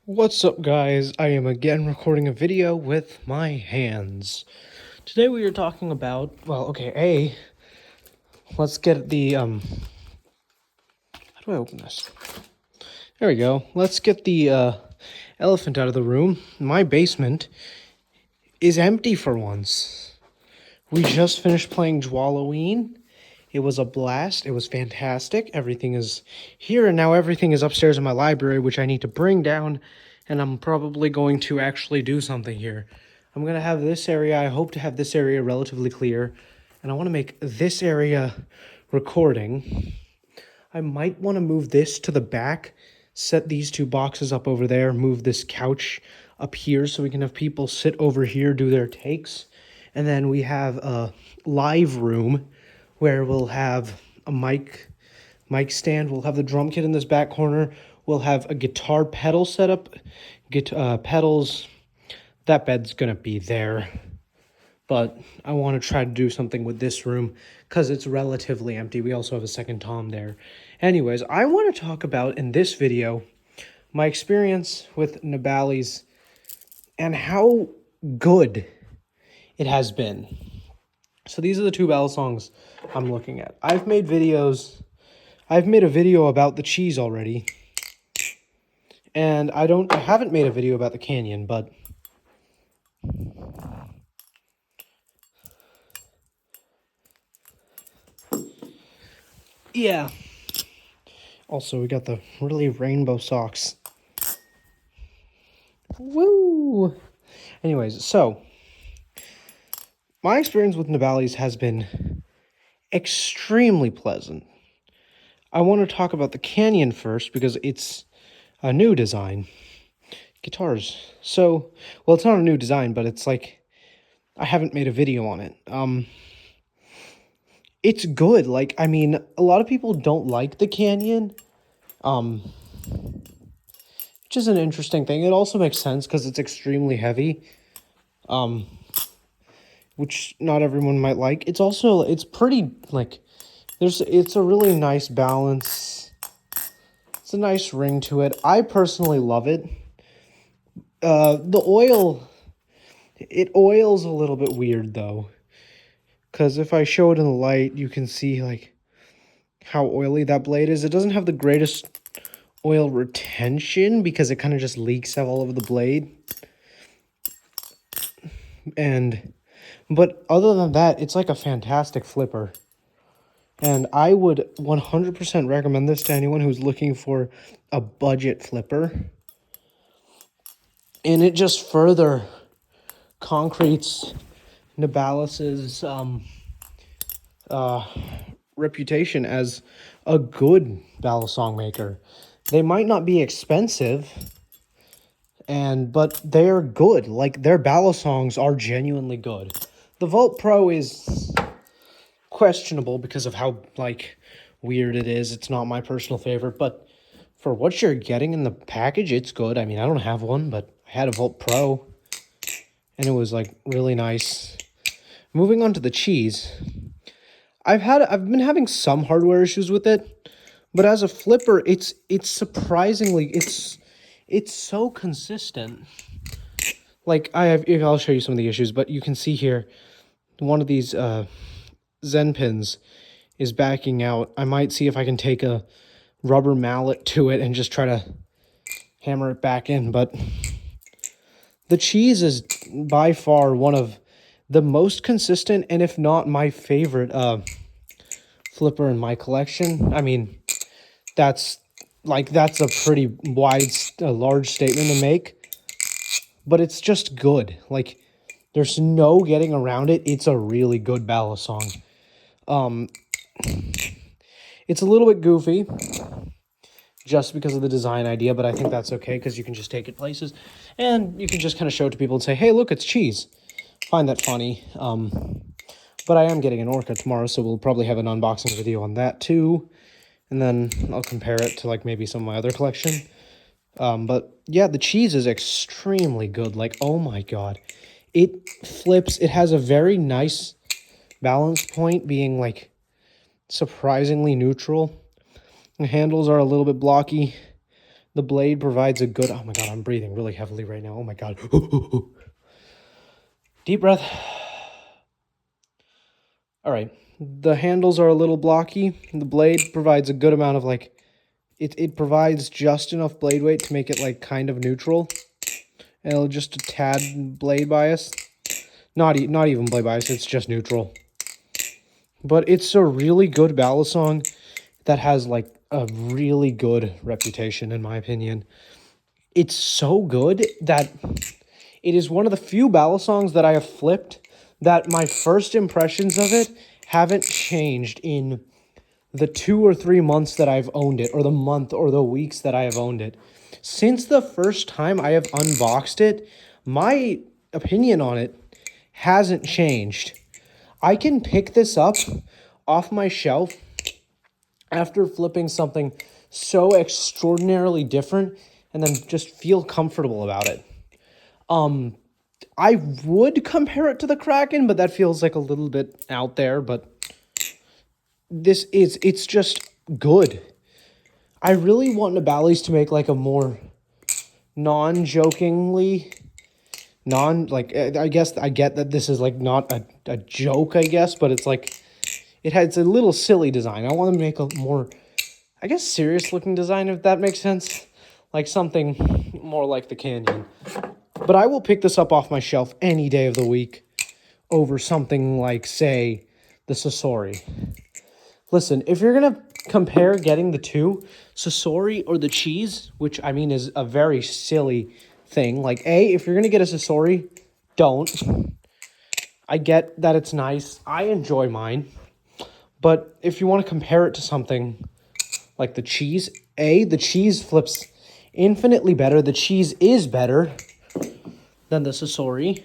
What's up, guys? I am again recording a video with my hands. Today we are talking about, let's get the, how do I open this? There we go. Let's get the, elephant out of the room. My basement is empty for once. We just finished playing Halloween. It was a blast. It was fantastic. Everything is here, and now everything is upstairs in my library, which I need to bring down, and I'm probably going to actually do something here. I'm going to have this area, I hope to have this area relatively clear, and I want to make this area recording. I might want to move this to the back, set these two boxes up over there, move this couch up here so we can have people sit over here, do their takes, and then we have a live room where we'll have a mic stand. We'll have the drum kit in this back corner. We'll have a guitar pedal setup, pedals. That bed's gonna be there, but I want to try to do something with this room because it's relatively empty. We also have a second tom there. Anyways, I want to talk about in this video my experience with Nabalis and how good it has been. So these are the two balisongs I'm looking at. I've made a video about the cheese already. And I haven't made a video about the canyon, but yeah. Also, we got the really rainbow socks. Woo! Anyways, so my experience with Nabalis has been extremely pleasant. I want to talk about the canyon first because it's a new design. Guitars. So, well, it's not a new design, but it's like I haven't made a video on it. It's good. Like, I mean, a lot of people don't like the canyon. Which is an interesting thing. It also makes sense because it's extremely heavy. Which not everyone might like. It's pretty, like, it's a really nice balance. It's a nice ring to it. I personally love it. The oil, it oils a little bit weird, though. Because if I show it in the light, you can see, like, how oily that blade is. It doesn't have the greatest oil retention because it kind of just leaks out all over the blade. But other than that, it's like a fantastic flipper. And I would 100% recommend this to anyone who's looking for a budget flipper. And it just further concretes Nabalis's reputation as a good balisong maker. They might not be expensive, but they're good. Like, their balisongs are genuinely good. The Volt Pro is questionable because of how, like, weird it is. It's not my personal favorite, but for what you're getting in the package, it's good. I mean, I don't have one, but I had a Volt Pro, and it was, like, really nice. Moving on to the cheese, I've been having some hardware issues with it, but as a flipper, it's surprisingly, it's so consistent. Like, I'll show you some of the issues, but you can see here, one of these Zen pins is backing out. I might see if I can take a rubber mallet to it and just try to hammer it back in, but the cheese is by far one of the most consistent, and if not my favorite flipper in my collection. I mean, that's a pretty large statement to make, but it's just good. Like, there's no getting around it. It's a really good balisong. It's a little bit goofy just because of the design idea, but I think that's okay because you can just take it places and you can just kind of show it to people and say, hey, look, it's cheese. Find that funny. But I am getting an Orca tomorrow, so we'll probably have an unboxing video on that too. And then I'll compare it to, like, maybe some of my other collection. But yeah, the cheese is extremely good. Like, oh my god. It flips. It has a very nice balance point, being, like, surprisingly neutral. The handles are a little bit blocky. The blade provides a good... Oh my god, I'm breathing really heavily right now. Oh my god. Deep breath. All right. The handles are a little blocky. The blade provides a good amount of like... It provides just enough blade weight to make it like kind of neutral. And it'll just a tad blade bias. Not even blade bias, it's just neutral. But it's a really good balisong that has like a really good reputation, in my opinion. It's so good that it is one of the few balisongs that I have flipped that my first impressions of it haven't changed in the 2 or 3 months that I've owned it, or the month or the weeks that I have owned it. Since the first time I have unboxed it, my opinion on it hasn't changed. I can pick this up off my shelf after flipping something so extraordinarily different and then just feel comfortable about it. I would compare it to the Kraken, but that feels like a little bit out there, but it's just good. I really want Nabalis to make like a more non-jokingly, I guess I get that this is like not a joke, I guess, but it's like, it's a little silly design. I want to make a more, I guess, serious looking design, if that makes sense. Like something more like the Canyon. But I will pick this up off my shelf any day of the week over something like, say, the Sasori. Listen, if you're going to compare getting the two, Sasori or the cheese, which I mean is a very silly thing. Like, if you're going to get a Sasori, don't. I get that it's nice. I enjoy mine. But if you want to compare it to something like the cheese, the cheese flips infinitely better. The cheese is better than the Sasori.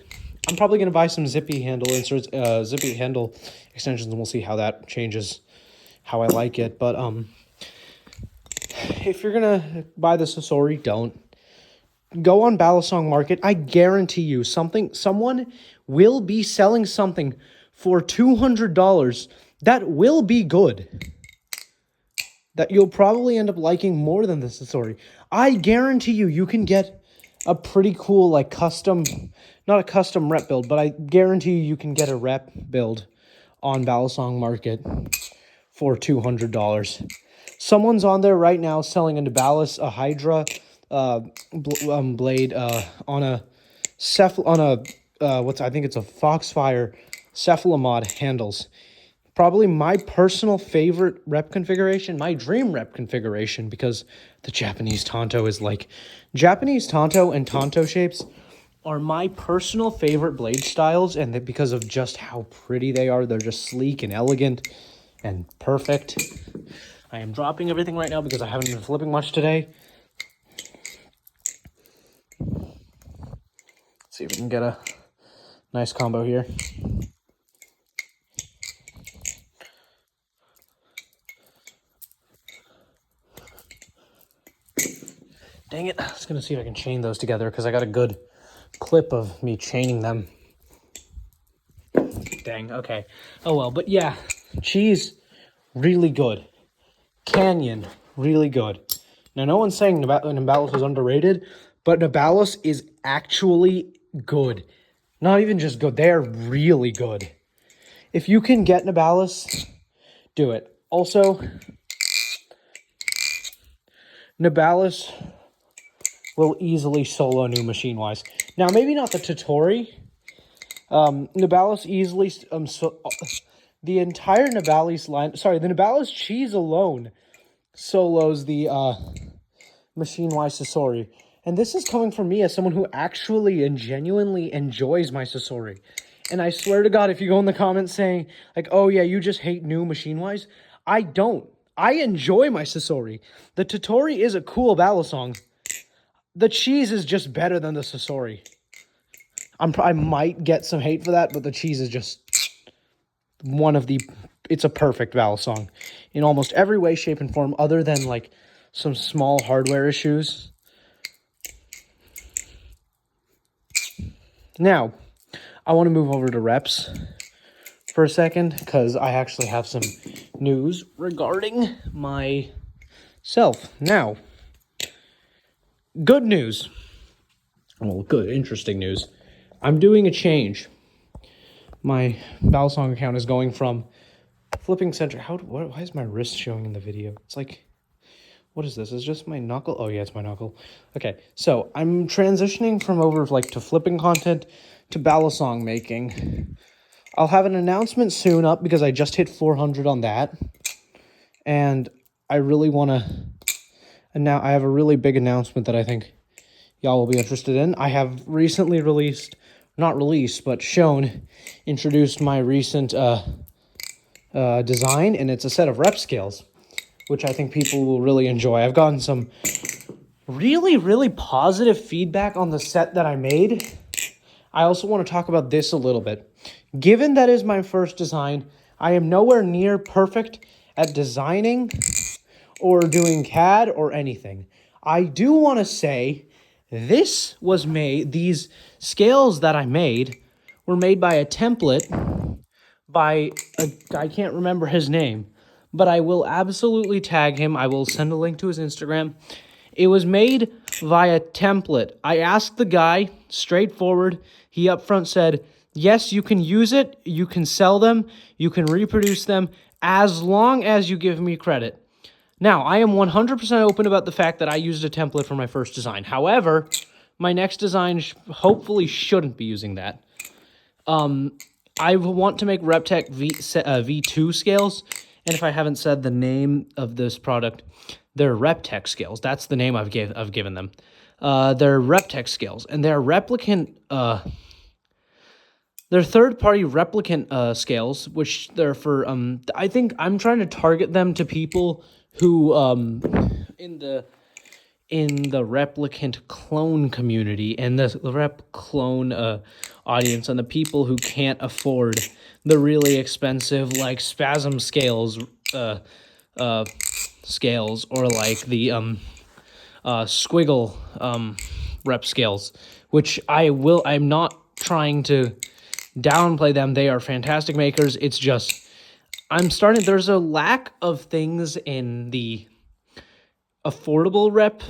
I'm probably going to buy some zippy handle inserts, zippy handle extensions, and we'll see how that changes how I like it. But if you're going to buy the Sasori, don't. Go on Balisong Market. I guarantee you someone will be selling something for $200 that will be good, that you'll probably end up liking more than the Sasori. I guarantee you can get a pretty cool, like, custom, not a custom rep build, but I guarantee you can get a rep build on Balisong Market for $200. Someone's on there right now selling a Nabalis, a Hydra blade on a I think it's a Foxfire Cephalamod handles. Probably my personal favorite rep configuration, my dream rep configuration, because the Japanese Tonto is like... Japanese Tonto and Tonto shapes are my personal favorite blade styles, and because of just how pretty they are, they're just sleek and elegant and perfect. I am dropping everything right now because I haven't been flipping much today. Let's see if we can get a nice combo here. Dang it, I was going to see if I can chain those together because I got a good clip of me chaining them. Dang, okay. Oh well, but yeah, cheese, really good. Canyon, really good. Now, no one's saying Nabalis is underrated, but Nabalis is actually good. Not even just good, they're really good. If you can get Nabalis, do it. Also, Nabalis will easily solo new machine-wise. Now, maybe not the Totori. Nabalis easily... the entire Nabalis line... Sorry, the Nabalis cheese alone solos the machine-wise Sasori. And this is coming from me as someone who actually and genuinely enjoys my Sasori. And I swear to God, if you go in the comments saying, like, oh yeah, you just hate new machine-wise, I don't. I enjoy my Sasori. The Totori is a cool Balisong. The cheese is just better than the Sasori. I might get some hate for that, but the cheese is just it's a perfect Balisong in almost every way, shape, and form, other than like some small hardware issues. Now, I want to move over to reps for a second, because I actually have some news regarding myself. Now, good news. Well, good, interesting news. I'm doing a change. My balisong account is going from flipping center. Why is my wrist showing in the video? It's like, what is this? Is just my knuckle? Oh yeah, it's my knuckle. Okay, so I'm transitioning from over like to flipping content to balisong making. I'll have an announcement soon up because I just hit 400 on that, and I really want to. And now I have a really big announcement that I think y'all will be interested in. I have recently introduced my recent design, and it's a set of rep scales, which I think people will really enjoy. I've gotten some really, really positive feedback on the set that I made. I also want to talk about this a little bit. Given that is my first design, I am nowhere near perfect at designing or doing CAD or anything. I do want to say these scales that I made were made by a template I can't remember his name, but I will absolutely tag him. I will send a link to his Instagram. It was made via template. I asked the guy, straightforward. He upfront said, yes, you can use it, you can sell them, you can reproduce them, as long as you give me credit. Now, I am 100% open about the fact that I used a template for my first design. However, my next design hopefully shouldn't be using that. I want to make RepTech V2 scales, and if I haven't said the name of this product, they're RepTech scales. That's the name I've given them. They're RepTech scales, and they're replicant. They're third-party replicant scales, which they're for. I think I'm trying to target them to people who in the replicant clone community and the rep clone audience, and the people who can't afford the really expensive like spasm scales scales, or like the squiggle rep scales, which I'm not trying to downplay them. They are fantastic makers. It's just there's a lack of things in the affordable rep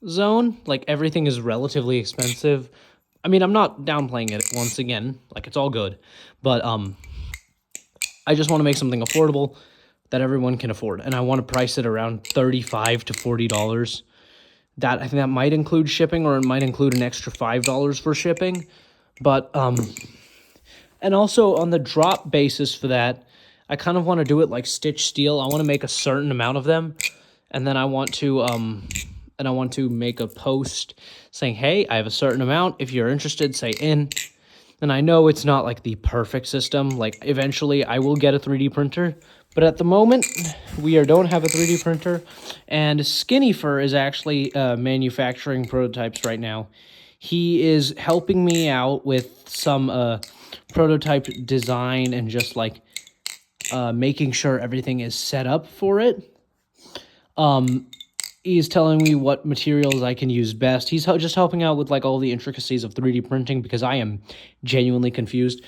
zone. Like, everything is relatively expensive. I mean, I'm not downplaying it once again. Like, it's all good. But I just want to make something affordable that everyone can afford. And I want to price it around $35 to $40. I think that might include shipping, or it might include an extra $5 for shipping. But and also on the drop basis for that, I kind of want to do it like Stitch Steel. I want to make a certain amount of them, and then I want to make a post saying, hey, I have a certain amount. If you're interested, say in. And I know it's not like the perfect system. Like, eventually I will get a 3D printer, but at the moment we don't have a 3D printer, and Skinny Fur is actually manufacturing prototypes right now. He is helping me out with some prototype design and just like making sure everything is set up for it. He's telling me what materials I can use best. He's just helping out with like all the intricacies of 3D printing, because I am genuinely confused.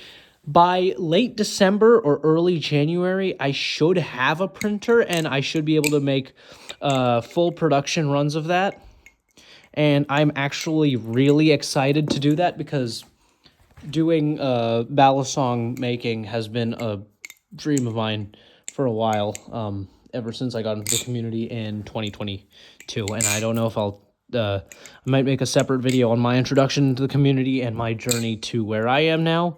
By late December or early January, I should have a printer, and I should be able to make full production runs of that. And I'm actually really excited to do that, because doing balisong making has been a dream of mine for a while, ever since I got into the community in 2022. And I don't know if I might make a separate video on my introduction to the community and my journey to where I am now,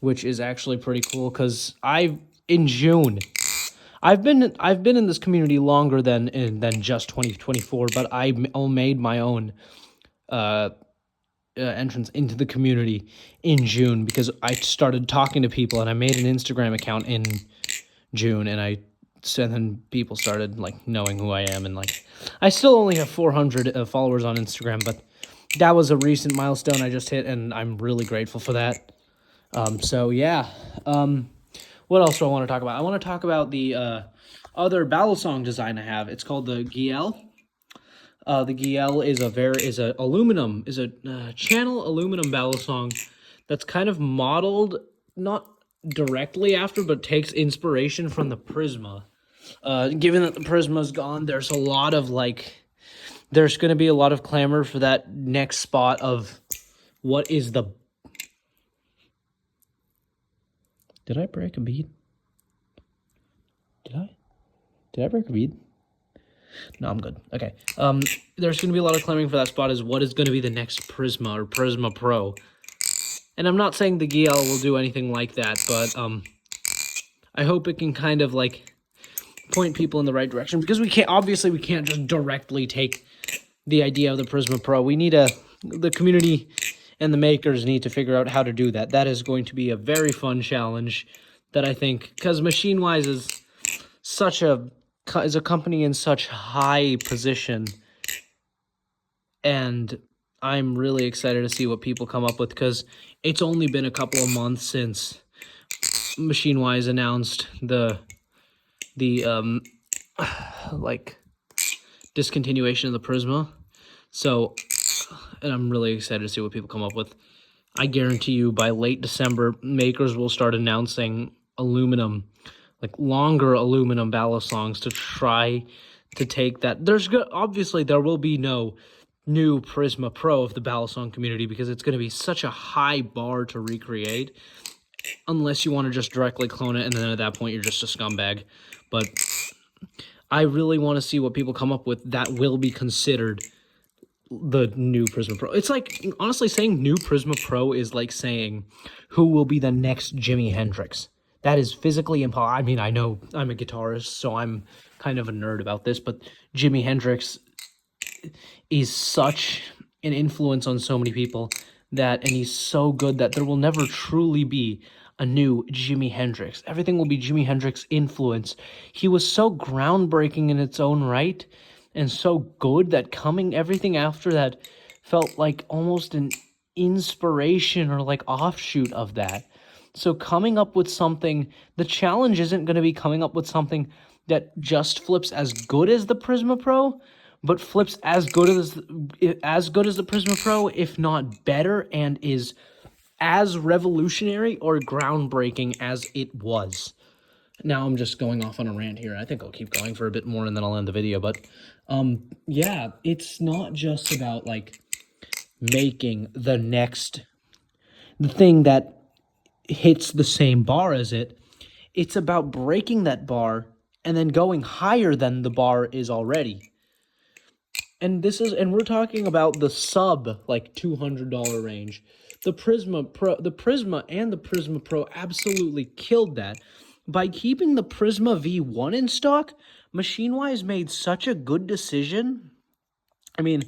which is actually pretty cool, because in June, I've been in this community longer than just 2024, but I made my own entrance into the community in June, because I started talking to people, and I made an Instagram account in June, and then people started like knowing who I am, and like I still only have 400 followers on Instagram, but that was a recent milestone I just hit, and I'm really grateful for that. So yeah. What else do I want to talk about? I want to talk about the other balisong design I have. It's called the Giel. The Giel is a channel aluminum balisong that's kind of modeled, not directly after, but takes inspiration from the Prisma. Given that the Prisma's gone, there's a lot of like there's going to be a lot of clamor for that next spot of what is the... Did I break a bead? Did I break a bead? No, I'm good. Okay. There's going to be a lot of clamoring for that spot is what is going to be the next Prisma or Prisma Pro. And I'm not saying the GL will do anything like that, but I hope it can kind of like point people in the right direction, because we can't just directly take the idea of the Prisma Pro. We need the community and the makers need to figure out how to do that. That is going to be a very fun challenge that I think, because Machine-Wise is a company in such high position, and I'm really excited to see what people come up with, because it's only been a couple of months since Machine-Wise announced the like discontinuation of the Prisma. So, and I'm really excited to see what people come up with. I guarantee you by late December, makers will start announcing aluminum, like longer aluminum balisongs to try to take that. Obviously there will be no new Prisma Pro of the balisong community, because it's going to be such a high bar to recreate, unless you want to just directly clone it, and then at that point you're just a scumbag. But I really want to see what people come up with that will be considered the new Prisma Pro. It's like, honestly, saying new Prisma Pro is like saying who will be the next Jimi Hendrix. That is physically impossible. I mean, I know I'm a guitarist, so I'm kind of a nerd about this, but Jimi Hendrix is such an influence on so many people and he's so good that there will never truly be a new Jimi Hendrix. Everything will be Jimi Hendrix influence. He was so groundbreaking in its own right, and so good that everything after that felt like almost an inspiration or like offshoot of that. So coming up with something, the challenge isn't going to be coming up with something that just flips as good as the Prisma Pro, but flips as good as the Prisma Pro, if not better, and is as revolutionary or groundbreaking as it was. Now I'm just going off on a rant here. I think I'll keep going for a bit more and then I'll end the video. But yeah, it's not just about like making the thing that hits the same bar as it. It's about breaking that bar and then going higher than the bar is already. And we're talking about the sub like $200 range. The Prisma and the Prisma Pro absolutely killed that. By keeping the Prisma V1 in stock, Machine-Wise made such a good decision. I mean,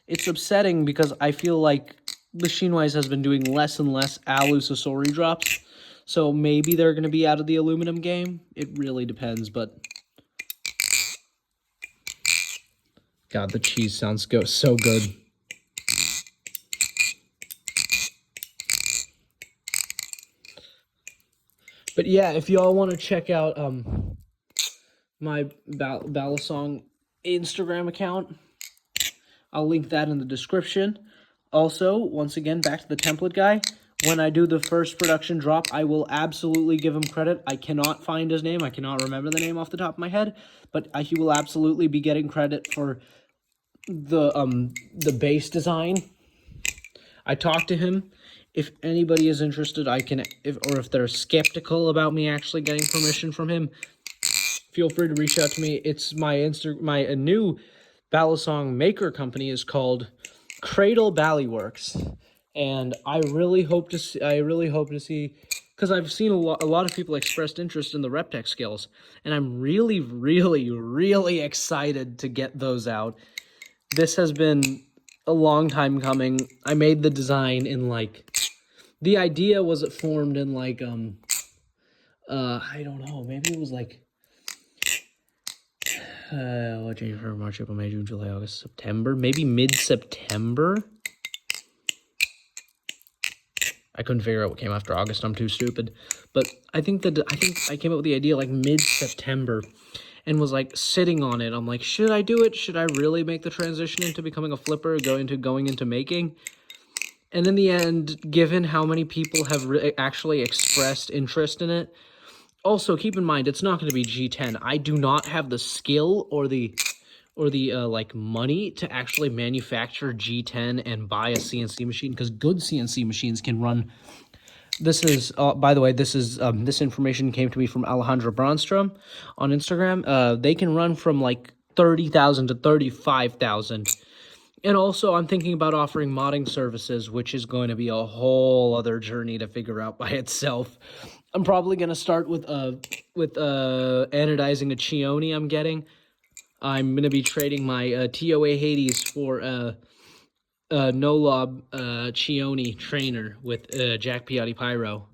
it's upsetting because I feel like Machine-Wise has been doing less and less Alusasori drops. So maybe they're going to be out of the aluminum game. It really depends, but... God, the cheese sounds so good. But yeah, if y'all want to check out my balisong Instagram account, I'll link that in the description. Also, once again, back to the template guy. When I do the first production drop, I will absolutely give him credit. I cannot find his name. I cannot remember the name off the top of my head, but he will absolutely be getting credit for the base design. I talked to him. If anybody is interested, if they're skeptical about me actually getting permission from him, feel free to reach out to me. It's my new balisong maker company is called Cradle Ballyworks, and I really hope to see, because I've seen a lot of people expressed interest in the Reptech skills, and I'm really, really, really excited to get those out. This has been a long time coming. I made the design in the idea was formed in I don't know, maybe it was January, February, March, April, May, June, July, August, September, maybe mid-September. I couldn't figure out what came after August. I'm too stupid. But I think I came up with the idea mid-September, and was sitting on it. I'm like, should I do it? Should I really make the transition into becoming a flipper, going into making? And in the end, given how many people have actually expressed interest in it, also keep in mind, it's not going to be G10. I do not have the skill or the or the like money to actually manufacture G10 and buy a CNC machine, because good CNC machines can run. This is, by the way, this information came to me from Alejandro Bronstrom on Instagram. They can run from like 30,000 to 35,000. And also, I'm thinking about offering modding services, which is going to be a whole other journey to figure out by itself. I'm probably going to start with anodizing a Chioni I'm getting. I'm going to be trading my TOA Hades for no-lob Chioni trainer with Jack Piatti Pyro.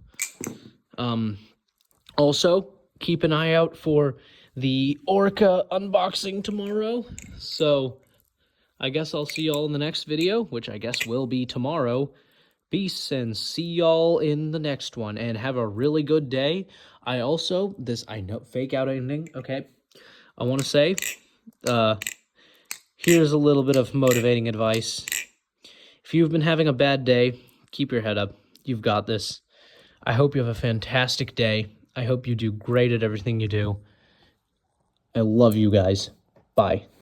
Also, keep an eye out for the Orca unboxing tomorrow. So I guess I'll see y'all in the next video, which I guess will be tomorrow. Peace, and see y'all in the next one, and have a really good day. I know, fake out ending, okay? I want to say, here's a little bit of motivating advice. If you've been having a bad day, keep your head up. You've got this. I hope you have a fantastic day. I hope you do great at everything you do. I love you guys. Bye.